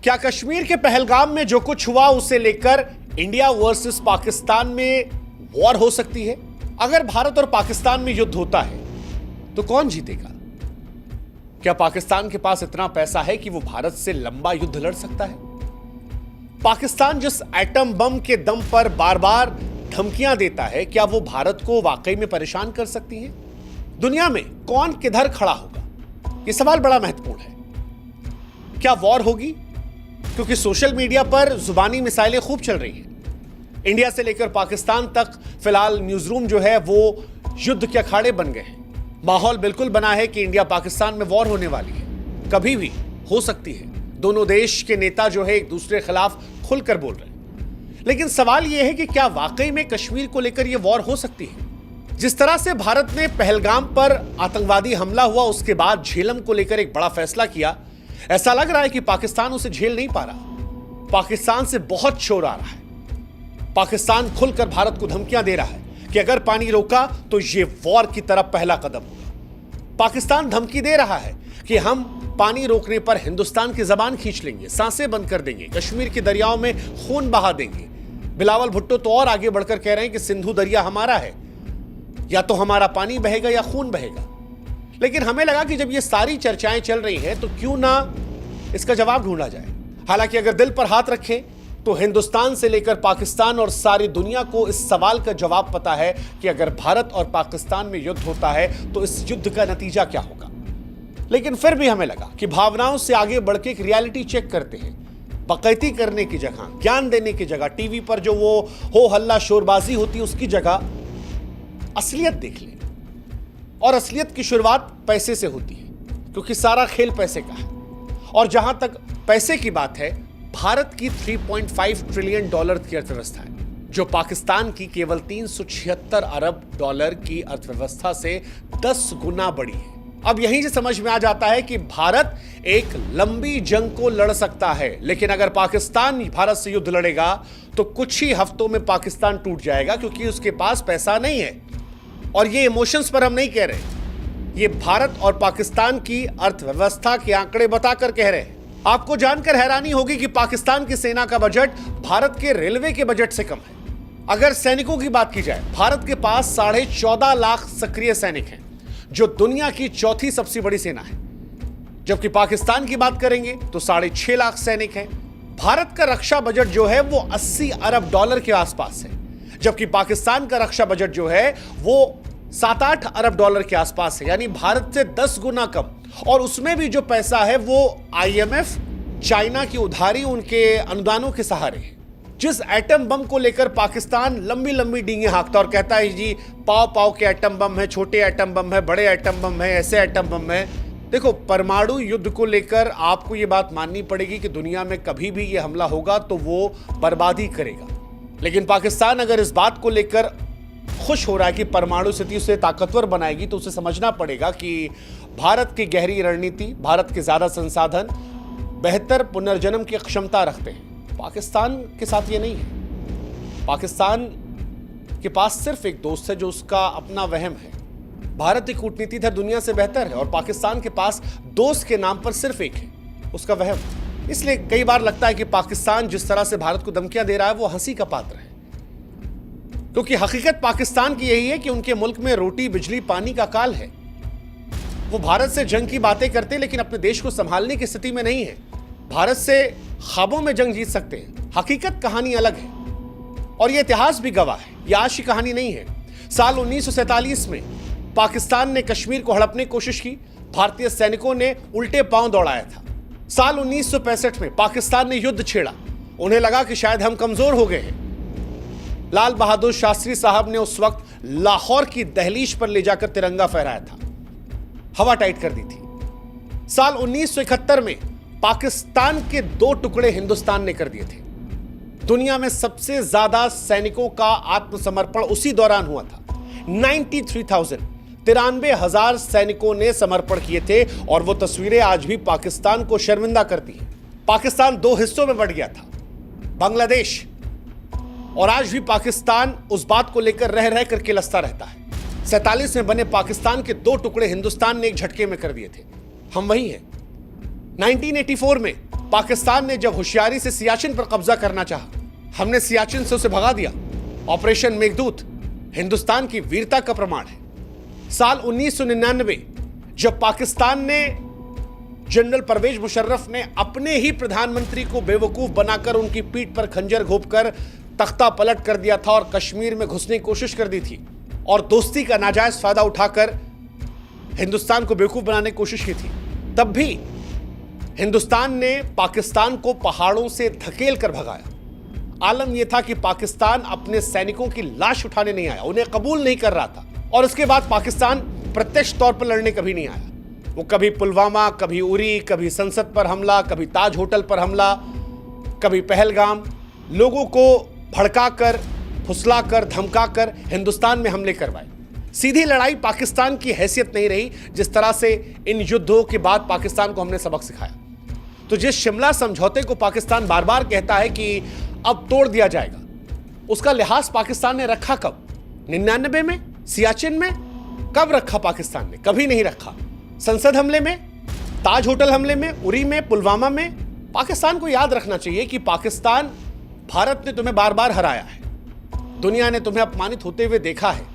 क्या कश्मीर के पहलगाम में जो कुछ हुआ उसे लेकर इंडिया वर्सेस पाकिस्तान में वॉर हो सकती है? अगर भारत और पाकिस्तान में युद्ध होता है तो कौन जीतेगा? क्या पाकिस्तान के पास इतना पैसा है कि वो भारत से लंबा युद्ध लड़ सकता है? पाकिस्तान जिस एटम बम के दम पर बार बार धमकियां देता है, क्या वो भारत को वाकई में परेशान कर सकती है? दुनिया में कौन किधर खड़ा होगा, यह सवाल बड़ा महत्वपूर्ण है। क्या वॉर होगी? क्योंकि सोशल मीडिया पर जुबानी मिसाइलें खूब चल रही हैं। इंडिया से लेकर पाकिस्तान तक फिलहाल न्यूज रूम जो है वो युद्ध के अखाड़े बन गए हैं। माहौल बिल्कुल बना है कि इंडिया पाकिस्तान में वॉर होने वाली है, कभी भी हो सकती है। दोनों देश के नेता जो है एक दूसरे के खिलाफ खुलकर बोल रहे हैं। लेकिन सवाल यह है कि क्या वाकई में कश्मीर को लेकर यह वॉर हो सकती है? जिस तरह से भारत ने पहलगाम पर आतंकवादी हमला हुआ उसके बाद झेलम को लेकर एक बड़ा फैसला किया, ऐसा लग रहा है कि पाकिस्तान उसे झेल नहीं पा रहा। पाकिस्तान से बहुत शोर आ रहा है। पाकिस्तान खुलकर भारत को धमकियां दे रहा है कि अगर पानी रोका तो यह वॉर की तरफ पहला कदम होगा। पाकिस्तान धमकी दे रहा है कि हम पानी रोकने पर हिंदुस्तान की जबान खींच लेंगे, सांसें बंद कर देंगे, कश्मीर के दरियाओं में खून बहा देंगे। बिलावल भुट्टो तो और आगे बढ़कर कह रहे हैं कि सिंधु दरिया हमारा है, या तो हमारा पानी बहेगा या खून बहेगा। लेकिन हमें लगा कि जब ये सारी चर्चाएं चल रही हैं तो क्यों ना इसका जवाब ढूंढा जाए। हालांकि अगर दिल पर हाथ रखें तो हिंदुस्तान से लेकर पाकिस्तान और सारी दुनिया को इस सवाल का जवाब पता है कि अगर भारत और पाकिस्तान में युद्ध होता है तो इस युद्ध का नतीजा क्या होगा। लेकिन फिर भी हमें लगा कि भावनाओं से आगे बढ़ के एक रियलिटी चेक करते हैं। बकैती करने की जगह, ज्ञान देने की जगह, टीवी पर जो वो हो हल्ला शोरबाजी होती है उसकी जगह असलियत देख लें। और असलियत की शुरुआत पैसे से होती है, क्योंकि सारा खेल पैसे का है। और जहां तक पैसे की बात है, भारत की 3.5 ट्रिलियन डॉलर की अर्थव्यवस्था है, जो पाकिस्तान की केवल 376 अरब डॉलर की अर्थव्यवस्था से 10 गुना बड़ी है। अब यहीं से समझ में आ जाता है कि भारत एक लंबी जंग को लड़ सकता है, लेकिन अगर पाकिस्तान भारत से युद्ध लड़ेगा तो कुछ ही हफ्तों में पाकिस्तान टूट जाएगा, क्योंकि उसके पास पैसा नहीं है। और ये इमोशंस पर हम नहीं कह रहे, ये भारत और पाकिस्तान की अर्थव्यवस्था के आंकड़े बताकर कह रहे हैं। आपको जानकर हैरानी होगी कि पाकिस्तान की सेना का बजट भारत के रेलवे के बजट से कम है। अगर सैनिकों की बात की जाए, भारत के पास 14.5 लाख सक्रिय सैनिक हैं, जो दुनिया की चौथी सबसे बड़ी सेना है। जबकि पाकिस्तान की बात करेंगे तो 6.5 लाख सैनिक हैं। भारत का रक्षा बजट जो है वो 80 अरब डॉलर के आसपास है, जबकि पाकिस्तान का रक्षा बजट जो है वो 7-8 अरब डॉलर के आसपास है, यानी भारत से 10 गुना कम। और उसमें भी जो पैसा है वो IMF, चाइना की उधारी, उनके अनुदानों के सहारे है। जिस एटम बम को लेकर पाकिस्तान लंबी लंबी डींगे हाँकता और कहता है जी पाव पाव के एटम बम है, छोटे एटम बम है, बड़े एटम बम है, ऐसे एटम बम है। देखो, परमाणु युद्ध को लेकर आपको ये बात माननी पड़ेगी कि दुनिया में कभी भी ये हमला होगा तो वो बर्बादी करेगा। लेकिन पाकिस्तान अगर इस बात को लेकर खुश हो रहा है कि परमाणु स्थिति उसे ताकतवर बनाएगी, तो उसे समझना पड़ेगा कि भारत की गहरी रणनीति, भारत के ज्यादा संसाधन, बेहतर पुनर्जन्म की क्षमता रखते हैं। पाकिस्तान के साथ ये नहीं है। पाकिस्तान के पास सिर्फ एक दोस्त है जो उसका अपना वहम है। भारत की कूटनीति दुनिया से बेहतर है और पाकिस्तान के पास दोस्त के नाम पर सिर्फ एक है, उसका वहम। इसलिए कई बार लगता है कि पाकिस्तान जिस तरह से भारत को धमकियां दे रहा है वो हंसी का पात्र है, क्योंकि हकीकत पाकिस्तान की यही है कि उनके मुल्क में रोटी, बिजली, पानी का काल है। वो भारत से जंग की बातें करते हैं लेकिन अपने देश को संभालने की स्थिति में नहीं है। भारत से ख्वाबों में जंग जीत सकते हैं, हकीकत कहानी अलग है। और यह इतिहास भी गवाह है, यह आज की कहानी नहीं है। साल 1947 में पाकिस्तान ने कश्मीर को हड़पने की कोशिश की, भारतीय सैनिकों ने उल्टे पांव दौड़ाया था। साल 1965 में पाकिस्तान ने युद्ध छेड़ा, उन्हें लगा कि शायद हम कमजोर हो गए हैं। लाल बहादुर शास्त्री साहब ने उस वक्त लाहौर की दहलीज पर ले जाकर तिरंगा फहराया था, हवा टाइट कर दी थी। साल 1971 में पाकिस्तान के 2 टुकड़े हिंदुस्तान ने कर दिए थे। दुनिया में सबसे ज्यादा सैनिकों का आत्मसमर्पण उसी दौरान हुआ था। 93,000 सैनिकों ने समर्पण किए थे और वो तस्वीरें आज भी पाकिस्तान को शर्मिंदा करती हैं। पाकिस्तान 2 हिस्सों में बढ़ गया था, बांग्लादेश, और आज भी पाकिस्तान उस बात को लेकर रह रह करके लसता रहता है। 47 में बने पाकिस्तान के 2 टुकड़े हिंदुस्तान ने एक झटके में कर दिए थे। हम वही हैं। 1984 में पाकिस्तान ने जब होशियारी से सियाचिन पर कब्जा करना चाहा, हमने सियाचिन से उसे भगा दिया। ऑपरेशन मेघदूत हिंदुस्तान की वीरता का प्रमाण है। साल 1999 जब पाकिस्तान ने जनरल परवेज मुशर्रफ ने अपने ही प्रधानमंत्री को बेवकूफ बनाकर उनकी पीठ पर खंजर घोंपकर तख्ता पलट कर दिया था और कश्मीर में घुसने की कोशिश कर दी थी और दोस्ती का नाजायज फायदा उठाकर हिंदुस्तान को बेवकूफ बनाने की कोशिश की थी, तब भी हिंदुस्तान ने पाकिस्तान को पहाड़ों से धकेल कर भगाया। आलम यह था कि पाकिस्तान अपने सैनिकों की लाश उठाने नहीं आया, उन्हें कबूल नहीं कर रहा था। और उसके बाद पाकिस्तान प्रत्यक्ष तौर पर लड़ने कभी नहीं आया। वो कभी पुलवामा, कभी उरी, कभी संसद पर हमला, कभी ताज होटल पर हमला, कभी पहलगाम, लोगों को भड़काकर, फुसलाकर, धमकाकर हिंदुस्तान में हमले करवाए। सीधी लड़ाई पाकिस्तान की हैसियत नहीं रही। जिस तरह से इन युद्धों के बाद पाकिस्तान को हमने सबक सिखाया। तो जिस शिमला समझौते को पाकिस्तान बार बार कहता है कि अब तोड़ दिया जाएगा, उसका लिहाज पाकिस्तान ने रखा कब? 99 में, सियाचिन में? कब रखा पाकिस्तान ने? कभी नहीं रखा। संसद हमले में, ताज होटल हमले में, उरी में, पुलवामा में। पाकिस्तान को याद रखना चाहिए कि पाकिस्तान, भारत ने तुम्हें बार बार हराया है, दुनिया ने तुम्हें अपमानित होते हुए देखा है।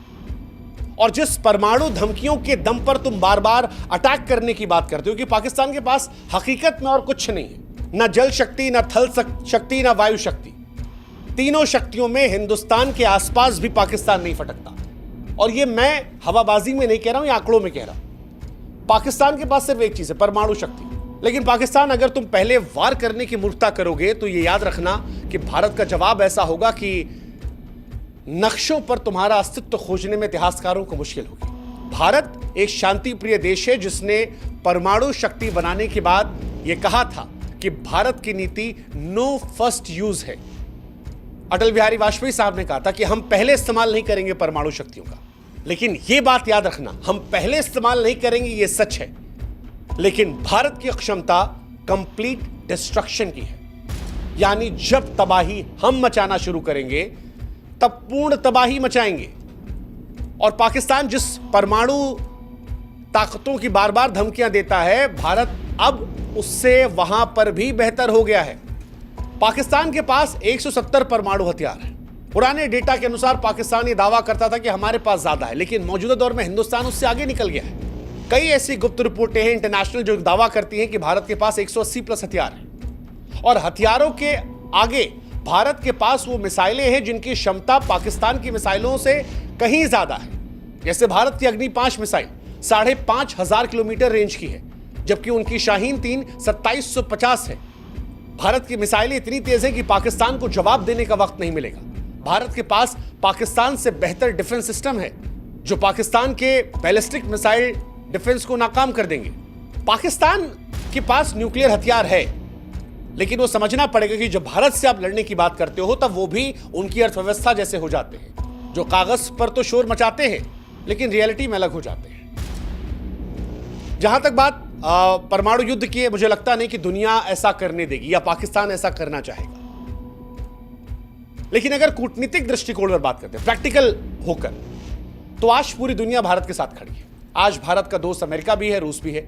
और जिस परमाणु धमकियों के दम पर तुम बार बार अटैक करने की बात करते हो कि पाकिस्तान के पास हकीकत में और कुछ नहीं है, ना जल शक्ति, ना थल शक्ति, ना वायु शक्ति। तीनों शक्तियों में हिंदुस्तान के आसपास भी पाकिस्तान नहीं फटकता। और ये मैं हवाबाजी में नहीं कह रहा हूं, ये आंकड़ों में कह रहा हूं। पाकिस्तान के पास सिर्फ एक चीज है, परमाणु शक्ति। लेकिन पाकिस्तान, अगर तुम पहले वार करने की मूर्खता करोगे तो ये याद रखना कि भारत का जवाब ऐसा होगा कि नक्शों पर तुम्हारा अस्तित्व खोजने में इतिहासकारों को मुश्किल होगी। भारत एक शांति प्रिय देश है जिसने परमाणु शक्ति बनाने के बाद यह कहा था कि भारत की नीति नो फर्स्ट यूज है। अटल बिहारी वाजपेयी साहब ने कहा था कि हम पहले इस्तेमाल नहीं करेंगे परमाणु शक्तियों का। लेकिन यह बात याद रखना, हम पहले इस्तेमाल नहीं करेंगे, यह सच है। लेकिन भारत की क्षमता कंप्लीट डिस्ट्रक्शन की है। यानी जब तबाही हम मचाना शुरू करेंगे तब पूर्ण तबाही मचाएंगे। और पाकिस्तान जिस परमाणु ताकतों की बार बार धमकियां देता है, भारत अब उससे वहां पर भी बेहतर हो गया है। पाकिस्तान के पास 170 परमाणु हथियार है। पुराने डेटा के अनुसार पाकिस्तान ये दावा करता था कि हमारे पास ज्यादा है, लेकिन मौजूदा दौर में हिंदुस्तान उससे आगे निकल गया है। कई ऐसी गुप्त रिपोर्टें हैं इंटरनेशनल जो दावा करती हैं कि भारत के पास 180 प्लस हथियार हैं। और हथियारों के आगे भारत के पास वो मिसाइलें हैं जिनकी क्षमता पाकिस्तान की मिसाइलों से कहीं ज्यादा है। जैसे भारत की अग्नि 5 मिसाइल 5,500 किलोमीटर रेंज की है, जबकि उनकी शाहीन 3 2750 है। भारत की मिसाइलें इतनी तेज है कि पाकिस्तान को जवाब देने का वक्त नहीं मिलेगा। भारत के पास पाकिस्तान से बेहतर डिफेंस सिस्टम है जो पाकिस्तान के बैलिस्टिक मिसाइल डिफेंस को नाकाम कर देंगे। पाकिस्तान के पास न्यूक्लियर हथियार है, लेकिन वो समझना पड़ेगा कि जब भारत से आप लड़ने की बात करते हो तब वो भी उनकी अर्थव्यवस्था जैसे हो जाते हैं, जो कागज पर तो शोर मचाते हैं लेकिन रियलिटी में अलग हो जाते हैं। जहां तक बात परमाणु युद्ध की है, मुझे लगता नहीं कि दुनिया ऐसा करने देगी या पाकिस्तान ऐसा करना चाहेगा। लेकिन अगर कूटनीतिक दृष्टिकोण पर बात करते हैं, प्रैक्टिकल होकर, तो आज पूरी दुनिया भारत के साथ खड़ी है। आज भारत का दोस्त अमेरिका भी है, रूस भी है।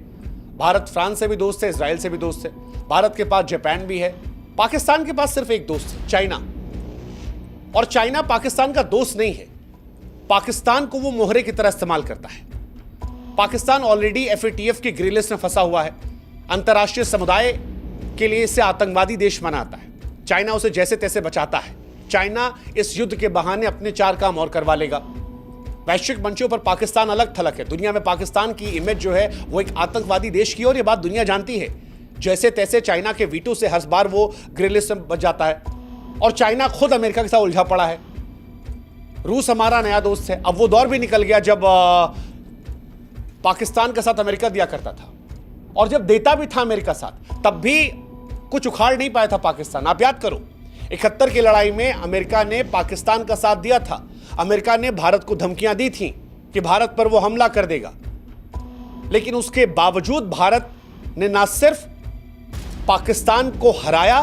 भारत फ्रांस से भी दोस्त है, इजराइल से भी दोस्त है। भारत के पास जापान भी है। पाकिस्तान के पास सिर्फ एक दोस्त है, चाइना। और चाइना पाकिस्तान का दोस्त नहीं है। पाकिस्तान को वो मोहरे की तरह इस्तेमाल करता है। पाकिस्तान ऑलरेडी FATF की ग्रे लिस्ट में फंसा हुआ है। अंतर्राष्ट्रीय समुदाय के लिए इसे आतंकवादी देश मनाता है। चाइना उसे जैसे तैसे बचाता है। चाइना इस युद्ध के बहाने अपने 4 काम और करवा लेगा। वैश्विक मंचों पर पाकिस्तान अलग थलग है। दुनिया में पाकिस्तान की इमेज जो है वो एक आतंकवादी देश की, और ये बात दुनिया जानती है। जैसे तैसे चाइना के वीटो से हर बार वो ग्रे लिस्ट में बच जाता है। और चाइना खुद अमेरिका के साथ उलझा पड़ा है। रूस हमारा नया दोस्त है। अब वो दौर भी निकल गया जब पाकिस्तान के साथ अमेरिका दिया करता था, और जब देता भी था अमेरिका साथ, तब भी कुछ उखाड़ नहीं पाया था पाकिस्तान। आप याद करो, 71 की लड़ाई में अमेरिका ने पाकिस्तान का साथ दिया था। अमेरिका ने भारत को धमकियां दी थी कि भारत पर वो हमला कर देगा, लेकिन उसके बावजूद भारत ने ना सिर्फ पाकिस्तान को हराया,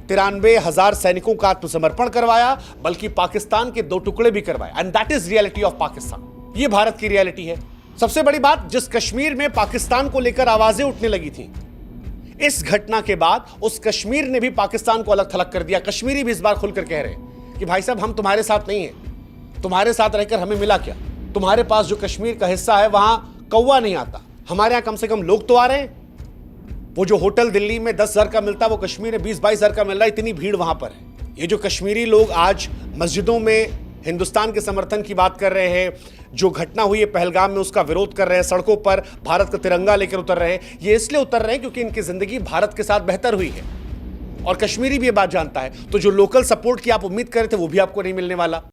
93,000 सैनिकों का आत्मसमर्पण करवाया, बल्कि पाकिस्तान के 2 टुकड़े भी करवाए। And that is reality of Pakistan. ये भारत की रियलिटी है। सबसे बड़ी बात, जिस कश्मीर में पाकिस्तान को लेकर आवाजें उठने लगी थी, इस घटना के बाद उस कश्मीर ने भी पाकिस्तान को अलग थलग कर दिया। कश्मीरी भी इस बार खुलकर कह रहे हैं कि भाई साहब हम तुम्हारे साथ नहीं हैं, तुम्हारे साथ रहकर हमें मिला क्या? तुम्हारे पास जो कश्मीर का हिस्सा है वहां कौवा नहीं आता, हमारे यहां कम से कम लोग तो आ रहे हैं। वो जो होटल दिल्ली में 10,000 का मिलता है वो कश्मीर में 20-22,000 का मिल रहा है, इतनी भीड़ वहां पर है। ये जो कश्मीरी लोग आज मस्जिदों में हिंदुस्तान के समर्थन की बात कर रहे हैं, जो घटना हुई है पहलगाम में उसका विरोध कर रहे हैं, सड़कों पर भारत का तिरंगा लेकर उतर रहे हैं, ये इसलिए उतर रहे हैं क्योंकि इनकी जिंदगी भारत के साथ बेहतर हुई है और कश्मीरी भी ये बात जानता है। तो जो लोकल सपोर्ट की आप उम्मीद कर रहे थे वो भी आपको नहीं मिलने वाला।